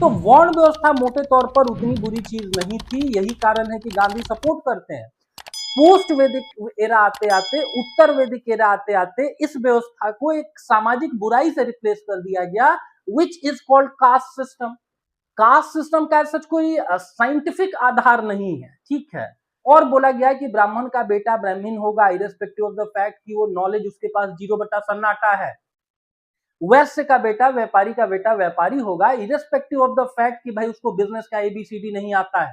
तो वर्ण व्यवस्था मोटे तौर पर उतनी बुरी चीज नहीं थी। यही कारण है कि गांधी सपोर्ट करते हैं। पोस्ट वैदिक एरा आते आते, उत्तर वैदिक एरा आते आते इस व्यवस्था को एक सामाजिक बुराई से रिप्लेस कर दिया गया, which is called caste system. Caste system का सच कोई साइंटिफिक आधार नहीं है, ठीक है। और बोला गया कि ब्राह्मण का बेटा ब्राह्मण होगा इरेस्पेक्टिव ऑफ द फैक्ट कि वो नॉलेज उसके पास 0/सन्नाटा है। वैश्य का बेटा व्यापारी होगा इरेस्पेक्टिव ऑफ द फैक्ट कि भाई उसको बिजनेस का एबीसीडी नहीं आता है।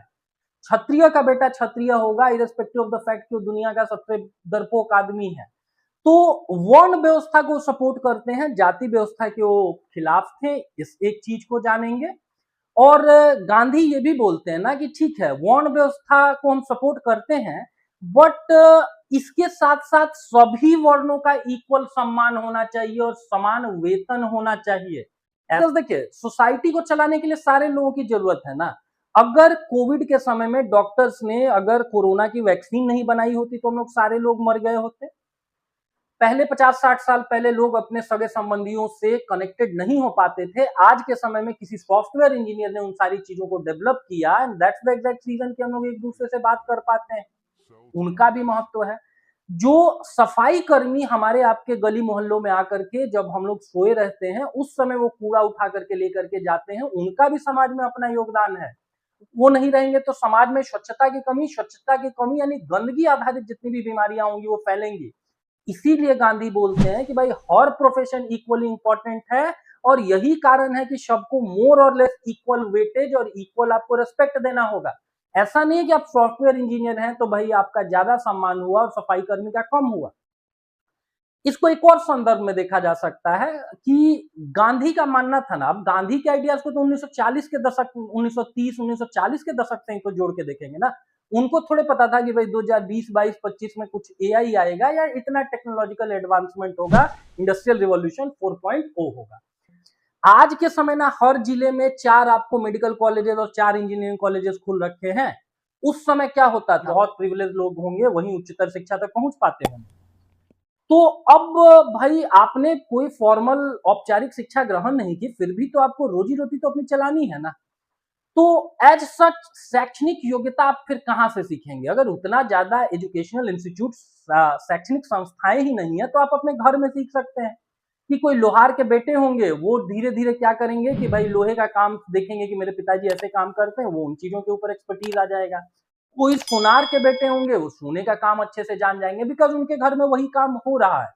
क्षत्रिय का बेटा क्षत्रिय होगा इरेस्पेक्टिव ऑफ द फैक्ट कि वो दुनिया का सबसे डरपोक आदमी है। तो वर्ण व्यवस्था को सपोर्ट करते हैं, जाति व्यवस्था के वो खिलाफ थे। इस एक चीज को जानेंगे। और गांधी ये भी बोलते हैं ना कि ठीक है वर्ण व्यवस्था को हम सपोर्ट करते हैं, बट इसके साथ साथ सभी वर्णों का इक्वल सम्मान होना चाहिए और समान वेतन होना चाहिए। ऐसा देखिए, सोसाइटी को चलाने के लिए सारे लोगों की जरूरत है ना। अगर कोविड के समय में डॉक्टर्स ने अगर कोरोना की वैक्सीन नहीं बनाई होती तो हम लोग सारे लोग मर गए होते। पहले 50-60 साल पहले लोग अपने सगे संबंधियों से कनेक्टेड नहीं हो पाते थे। आज के समय में किसी सॉफ्टवेयर इंजीनियर ने उन सारी चीजों को डेवलप किया, and that's the exact reason कि हम लोग एक दूसरे से बात कर पाते हैं। उनका भी महत्व है। जो सफाई कर्मी हमारे आपके गली मोहल्लों में आकर के जब हम लोग सोए रहते हैं उस समय वो कूड़ा उठा करके लेकर के जाते हैं, उनका भी समाज में अपना योगदान है। वो नहीं रहेंगे तो समाज में स्वच्छता की कमी यानी गंदगी आधारित जितनी भी बीमारियां होंगी वो फैलेंगी। इसीलिए गांधी बोलते हैं कि भाई हर प्रोफेशन इक्वली इंपॉर्टेंट है, और यही कारण है कि सबको मोर और लेस इक्वल वेटेज और इक्वल आपको रेस्पेक्ट देना होगा। ऐसा नहीं है कि आप सॉफ्टवेयर इंजीनियर हैं तो भाई आपका ज्यादा सम्मान हुआ और सफाई कर्मी का कम हुआ। इसको एक और संदर्भ में देखा जा सकता है कि गांधी का मानना था ना, अब गांधी के आइडियाज को तो 1940 के दशक 1930 1940 के दशक से ही तो जोड़ के देखेंगे ना। उनको थोड़े पता था कि भाई 2020 22 25 में कुछ एआई आएगा या इतना टेक्नोलॉजिकल एडवांसमेंट होगा, इंडस्ट्रियल रिवॉल्यूशन 4.0 होगा। आज के समय ना हर जिले में 4 आपको मेडिकल कॉलेजेस और 4 इंजीनियरिंग कॉलेजेस खुल रखे हैं। उस समय क्या होता था, बहुत प्रिविलेज लोग होंगे वही उच्चतर शिक्षा तक पहुंच पाते होंगे। तो अब भाई आपने कोई फॉर्मल औपचारिक शिक्षा ग्रहण नहीं की, फिर भी तो आपको रोजी रोटी तो अपनी चलानी है ना। तो एज सच शैक्षणिक योग्यता आप फिर कहां से सीखेंगे? अगर उतना ज्यादा एजुकेशनल इंस्टीट्यूट शैक्षणिक संस्थाएं ही नहीं है तो आप अपने घर में सीख सकते हैं। कि कोई लोहार के बेटे होंगे वो धीरे धीरे क्या करेंगे कि भाई लोहे का काम देखेंगे कि मेरे पिताजी ऐसे काम करते हैं, वो उन चीजों के ऊपर एक्सपर्टीज आ जाएगा। कोई सुनार के बेटे होंगे वो सोने का काम अच्छे से जान जाएंगे, बिकॉज उनके घर में वही काम हो रहा है।